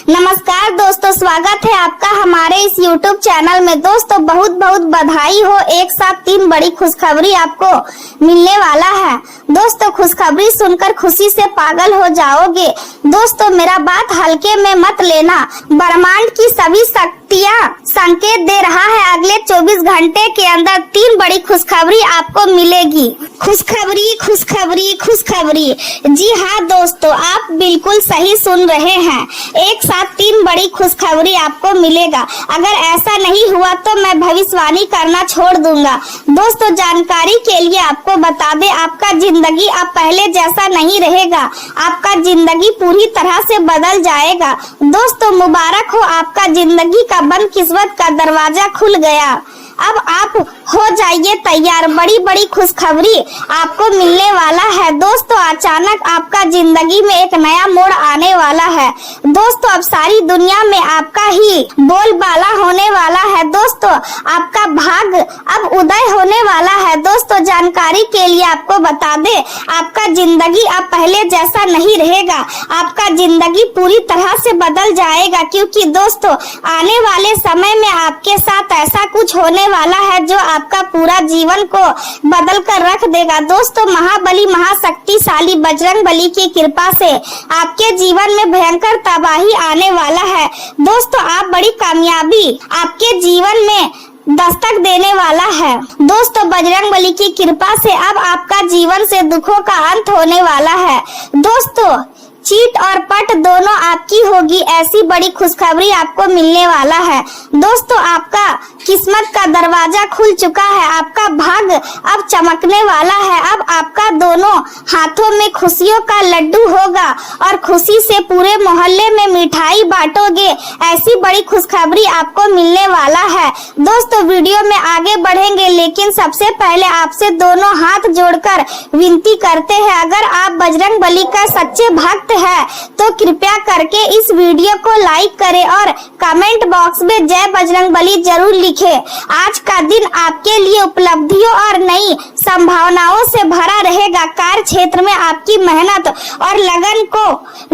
नमस्कार दोस्तों, स्वागत है आपका हमारे इस YouTube चैनल में। दोस्तों बहुत बहुत बधाई हो, एक साथ 3 बड़ी खुशखबरी आपको मिलने वाला है। दोस्तों खुशखबरी सुनकर खुशी से पागल हो जाओगे। दोस्तों मेरा बात हल्के में मत लेना, ब्रह्मांड की सभी शक्तियाँ संकेत दे रहा है अगले 24 घंटे के अंदर 3 बड़ी खुशखबरी आपको मिलेगी। खुशखबरी खुशखबरी खुशखबरी, जी हाँ दोस्तों, आप बिल्कुल सही सुन रहे हैं। एक साथ 3 बड़ी खुशखबरी आपको मिलेगा। अगर ऐसा नहीं हुआ तो मैं भविष्यवाणी करना छोड़ दूंगा। दोस्तों जानकारी के लिए आपको बता दें, आपका जिंदगी अब पहले जैसा नहीं रहेगा, आपका जिंदगी पूरी तरह से बदल जाएगा। दोस्तों मुबारक हो, आपका जिंदगी का बदकिस्मत का दरवाजा खुल गया। अब आप हो जाइए तैयार, बड़ी बड़ी खुशखबरी आपको मिलने वाला है। दोस्तों अचानक आपका जिंदगी में एक नया मोड़ आने वाला है। दोस्तों अब सारी दुनिया में आपका ही बोलबाला होने वाला है। दोस्तों आपका भाग अब उदय होने वाला है। दोस्तों जानकारी के लिए आपको बता दें, आपका जिंदगी अब पहले जैसा नहीं रहेगा, आपका जिंदगी पूरी तरह से बदल जाएगा। क्योंकि दोस्तों आने वाले समय में आपके साथ ऐसा कुछ होने वाला है जो आपका पूरा जीवन को बदल कर रख देगा। दोस्तों महाबली महाशक्तिशाली बजरंगबली की कृपा से आपके जीवन में भयंकर तबाही आने वाला है। दोस्तों आप बड़ी कामयाबी आपके जीवन में दस्तक देने वाला है। दोस्तों बजरंगबली की कृपा से अब आपका जीवन से दुखों का अंत होने वाला है। दोस्तों चीट और पट दोनों आपकी होगी, ऐसी बड़ी खुशखबरी आपको मिलने वाला है। दोस्तों आपका किस्मत का दरवाजा खुल चुका है, आपका भाग अब चमकने वाला है। अब आपका दोनों हाथों में खुशियों का लड्डू होगा और खुशी से पूरे मोहल्ले में मिठाई बांटोगे, ऐसी बड़ी खुशखबरी आपको मिलने वाला है। दोस्तों वीडियो में आगे बढ़ेंगे, लेकिन सबसे पहले आपसे दोनों हाथ जोड़कर विनती करते हैं, अगर आप बजरंगबली का सच्चे भक्त है तो कृपया करके इस वीडियो को लाइक करें और कमेंट बॉक्स में जय बजरंगबली जरूर लिखें। आज का दिन आपके लिए उपलब्धियों और नई संभावनाओं से भरा रहेगा। कार्य क्षेत्र में आपकी मेहनत और लगन को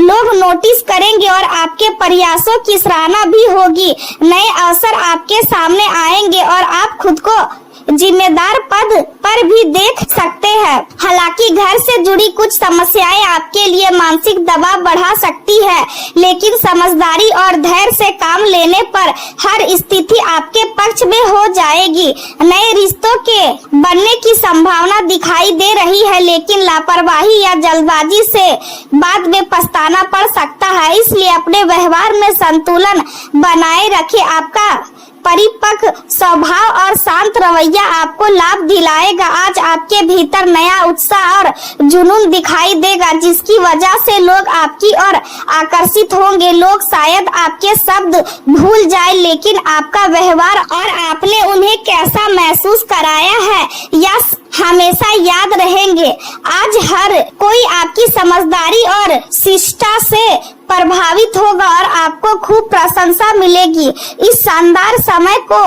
लोग नोटिस करेंगे और आपके प्रयासों की सराहना भी होगी। नए अवसर आपके सामने आएंगे और आप खुद को जिम्मेदार पद पर भी देख सकते हैं। हालांकि घर से जुड़ी कुछ समस्याएं आपके लिए मानसिक दबाव बढ़ा सकती है, लेकिन समझदारी और धैर्य से काम लेने पर हर स्थिति आपके पक्ष में हो जाएगी। नए रिश्तों के बनने की संभावना दिखाई दे रही है, लेकिन लापरवाही या जल्दबाजी से बाद में पछताना पड़ सकता है। इसलिए अपने व्यवहार में संतुलन बनाए रखें। आपका परिपक्व स्वभाव और शांत रवैया आपको लाभ दिलाएगा। आज आपके भीतर नया उत्साह और जुनून दिखाई देगा, जिसकी वजह से लोग आपकी ओर आकर्षित होंगे। लोग शायद आपके शब्द भूल जाए, लेकिन आपका व्यवहार और आपने उन्हें कैसा महसूस कराया है यह हमेशा याद रहेंगे। आज हर कोई आपकी समझदारी और शिष्टता से प्रभावित होगा और आपको खूब प्रशंसा मिलेगी। इस शानदार समय को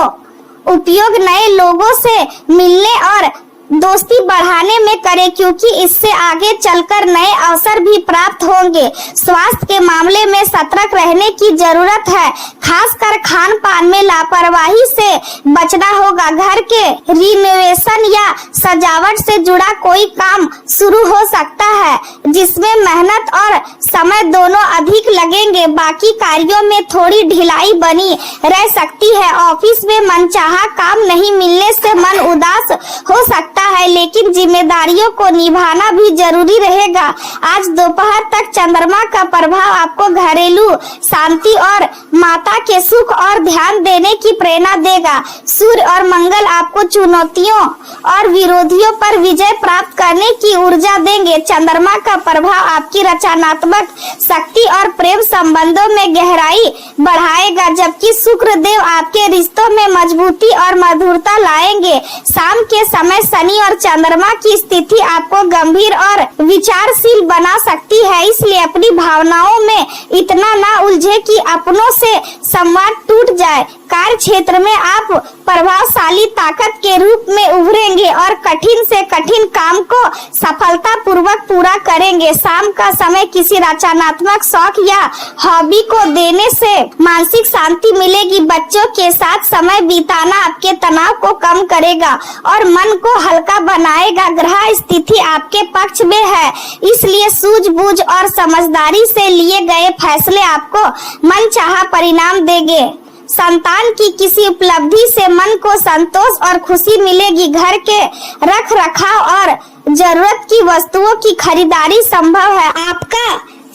उपयोग नए लोगों से मिलने और दोस्ती बढ़ाने में करें, क्योंकि इससे आगे चलकर नए अवसर भी प्राप्त होंगे। स्वास्थ्य के मामले में सतर्क रहने की जरूरत है, खासकर खान पान में लापरवाही से बचना होगा। घर के रिनोवेशन या सजावट से जुड़ा कोई काम शुरू हो सकता है, जिसमें मेहनत और समय दोनों अधिक लगेंगे। बाकी कार्यों में थोड़ी ढिलाई बनी रह सकती है। ऑफिस में मनचाहा काम नहीं मिलने से मन उदास हो सकता है, लेकिन जिम्मेदारियों को निभाना भी जरूरी रहेगा। आज दोपहर तक चंद्रमा का प्रभाव आपको घरेलू शांति और माता के सुख और ध्यान देने की प्रेरणा देगा। सूर्य और मंगल आपको चुनौतियों और विरोधियों पर विजय प्राप्त करने की ऊर्जा देंगे। चंद्रमा का प्रभाव आपकी रचनात्मक शक्ति और प्रेम संबंधों में गहराई बढ़ाएगा, जबकि शुक्र देव आपके रिश्तों में मजबूती और मधुरता लाएंगे। शाम के समय शनि और चंद्रमा की स्थिति आपको गंभीर और विचारशील बना सकती है, इसलिए अपनी भावनाओं में इतना ना उलझे कि अपनों से संवाद टूट जाए। कार्य क्षेत्र में आप प्रभावशाली ताकत के रूप में उभरेंगे और कठिन से कठिन काम को सफलता पूर्वक पूरा करेंगे। शाम का समय किसी रचनात्मक शौक या हॉबी को देने से मानसिक शांति मिलेगी। बच्चों के साथ समय बिताना आपके तनाव को कम करेगा और मन को हल्का बनाएगा। ग्रह स्थिति आपके पक्ष में है, इसलिए सूझबूझ और समझदारी से लिए गए फैसले आपको मनचाहा परिणाम देंगे। संतान की किसी उपलब्धि से मन को संतोष और खुशी मिलेगी। घर के रख रखाव और जरूरत की वस्तुओं की खरीदारी संभव है। आपका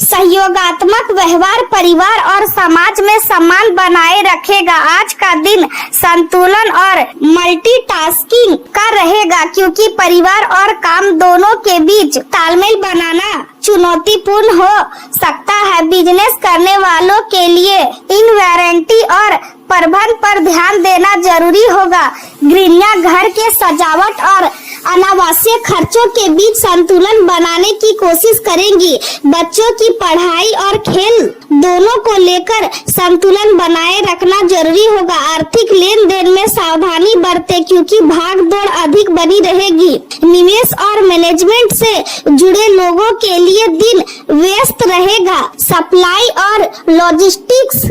सहयोगात्मक व्यवहार परिवार और समाज में सम्मान बनाए रखेगा। आज का दिन संतुलन और मल्टीटास्किंग का रहेगा, क्योंकि परिवार और काम दोनों के बीच तालमेल बनाना चुनौतीपूर्ण हो सकता है। बिजनेस करने वालों के लिए इन्वेंटरी और प्रबंधन पर ध्यान देना जरूरी होगा। गृहिणियां घर के सजावट और अनावश्यक खर्चों के बीच संतुलन बनाने की कोशिश करेंगी। बच्चों की पढ़ाई और खेल दोनों को लेकर संतुलन बनाए रखना जरूरी होगा। आर्थिक लेन देन में सावधानी बरतें, क्योंकि भाग दौड़ अधिक बनी रहेगी। निवेश और मैनेजमेंट से जुड़े लोगों के लिए दिन व्यस्त रहेगा। सप्लाई और लॉजिस्टिक्स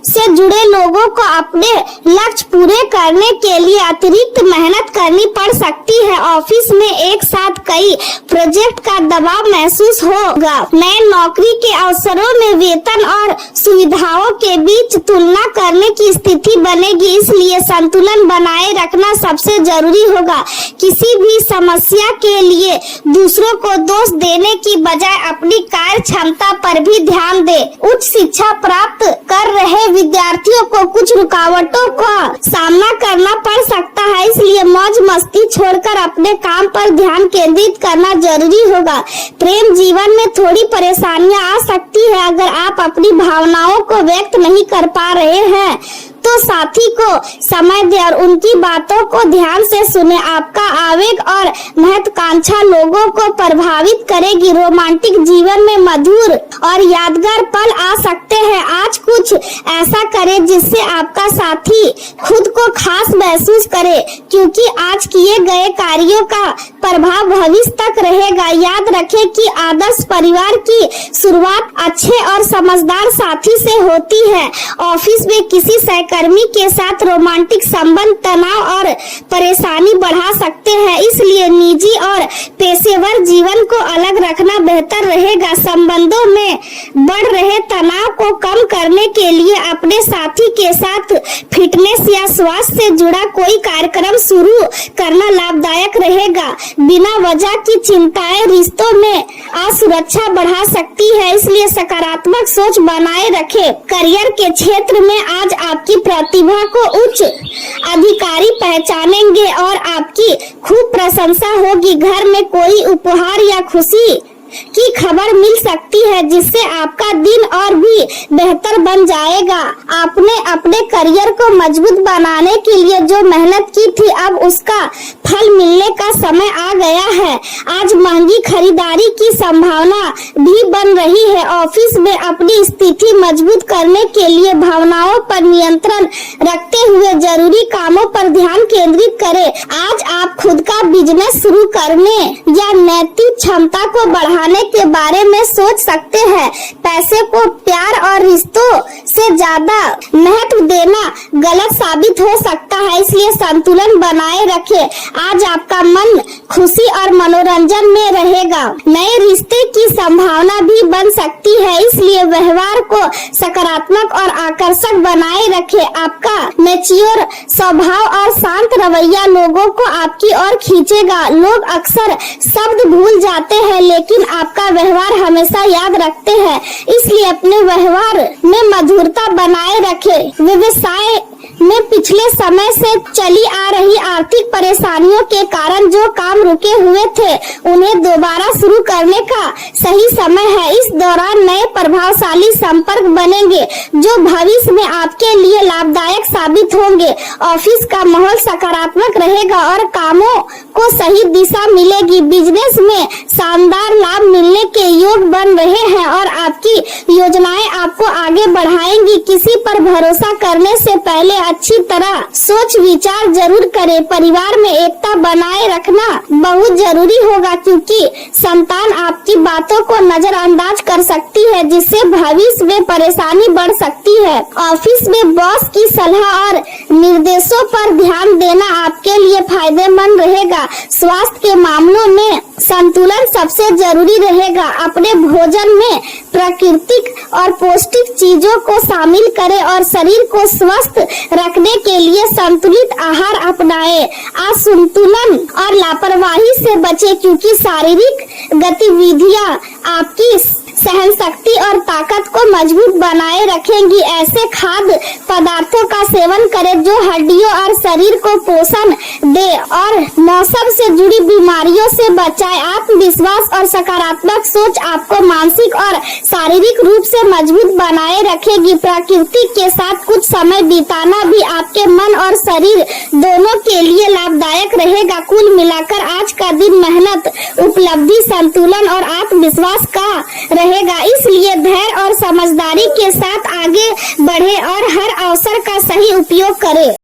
से जुड़े लोगों को अपने लक्ष्य पूरे करने के लिए अतिरिक्त मेहनत करनी पड़ सकती है। ऑफिस में एक साथ कई प्रोजेक्ट का दबाव महसूस होगा। नए नौकरी के अवसरों में वेतन और सुविधाओं के बीच तुलना करने की स्थिति बनेगी, इसलिए संतुलन बनाए रखना सबसे जरूरी होगा। किसी भी समस्या के लिए दूसरों को दोष देने की बजाय अपनी कार्य क्षमता पर भी ध्यान दे। उच्च शिक्षा प्राप्त कर रहे विद्यार्थियों को कुछ रुकावटों का सामना करना पड़ सकता है, इसलिए मौज मस्ती छोड़कर अपने काम पर ध्यान केंद्रित करना जरूरी होगा। प्रेम जीवन में थोड़ी परेशानियां आ सकती है। अगर आप अपनी भावनाओं को व्यक्त नहीं कर पा रहे हैं तो साथी को समय दें और उनकी बातों को ध्यान से सुने। आपका आवेग और महत्वाकांक्षा लोगों को प्रभावित करेगी। रोमांटिक जीवन में मधुर और यादगार पल आ सकते हैं। आज कुछ ऐसा करें जिससे आपका साथी खुद को खास महसूस करे, क्योंकि आज किए गए कार्यों का प्रभाव भविष्य तक रहेगा। याद रखें कि आदर्श परिवार की शुरुआत अच्छे और समझदार साथी से होती है। ऑफिस में किसी सहकर्मी के साथ रोमांटिक संबंध तनाव और परेशानी बढ़ा सकते हैं, इसलिए निजी और पेशेवर जीवन को अलग रखना बेहतर रहेगा। संबंधों में बढ़ रहे तनाव को कम करने के लिए अपने साथी के साथ फिटनेस या स्वास्थ्य से जुड़ा कोई कार्यक्रम शुरू करना लाभदायक रहेगा। बिना वजह की चिंताएं रिश्तों में असुरक्षा बढ़ा सकती है, इसलिए सकारात्मक सोच बनाए रखें। करियर के क्षेत्र में आज आपकी प्रतिभा को उच्च अधिकारी पहचानेंगे और आपकी खूब प्रशंसा होगी। घर में कोई उपहार या खुशी की खबर मिल सकती है, जिससे आपका दिन और भी बेहतर बन जाएगा। आपने अपने करियर को मजबूत बनाने के लिए जो मेहनत की थी, अब उसका फल मिलने का समय आ गया है। आज महंगी खरीदारी की संभावना भी बन रही है। ऑफिस में अपनी स्थिति मजबूत करने के लिए भावनाओं पर नियंत्रण रखते हुए जरूरी कामों पर ध्यान केंद्रित करें। आज आप खुद का बिजनेस शुरू करने या नैतिक क्षमता को बढ़ाने के बारे में सोच सकते हैं। पैसे को प्यार और रिश्तों से ज्यादा महत्व देना गलत साबित हो सकता है, इसलिए संतुलन बनाए रखें। आज आपका मन खुशी और मनोरंजन में रहेगा। नए रिश्ते की संभावना भी बन सकती है, इसलिए व्यवहार को सकारात्मक और आकर्षक बनाए रखें। आपका मैच्योर स्वभाव और शांत रवैया लोगों को आपकी ओर खींचेगा। लोग अक्सर शब्द भूल जाते हैं, लेकिन आपका व्यवहार हमेशा याद रखते हैं, इसलिए अपने व्यवहार में मधुरता बनाए रखें। व्यवसाय में पिछले समय से चली आ रही आर्थिक परेशानियों के कारण जो काम रुके हुए थे उन्हें दोबारा शुरू करने का सही समय है। इस दौरान नए प्रभावशाली संपर्क बनेंगे जो भविष्य में आपके लिए लाभदायक साबित होंगे। ऑफिस का माहौल सकारात्मक रहेगा और कामों को सही दिशा मिलेगी। बिजनेस में शानदार लाभ मिलने के योग बन रहे हैं और आपकी योजनाएं आपको आगे बढ़ाएंगी। किसी पर भरोसा करने से पहले अच्छी तरह सोच विचार जरूर करें। परिवार में एकता बनाए रखना बहुत जरूरी होगा क्योंकि संतान आपकी बातों को नजरअंदाज कर सकती है जिससे भविष्य में परेशानी बढ़ सकती है। ऑफिस में बॉस की सलाह और निर्देशों पर ध्यान देना आपके लिए फायदेमंद रहेगा। स्वास्थ्य के मामलों में संतुलन सबसे जरूरी रहेगा। अपने भोजन में प्राकृतिक और पौष्टिक चीजों को शामिल करें और शरीर को स्वस्थ रखने के लिए संतुलित आहार अपनाएं। असंतुलन और लापरवाही से बचें क्योंकि शारीरिक गतिविधियां आपकी सहन शक्ति और ताकत को मजबूत बनाए रखेंगी। ऐसे खाद्य पदार्थों का सेवन करें जो हड्डियों और शरीर को पोषण दे और मौसम से जुड़ी बीमारियों से बचाए। आत्मविश्वास और सकारात्मक सोच आपको मानसिक और शारीरिक रूप से मजबूत बनाए रखेगी। प्रकृति के साथ कुछ समय बिताना भी आपके मन और शरीर दोनों के लिए लाभदायक रहेगा। कुल मिलाकर आज का दिन मेहनत, उपलब्धि, संतुलन और आत्मविश्वास का रहेगा। इसलिए धैर्य और समझदारी के साथ आगे बढ़े और हर अवसर का सही उपयोग करें।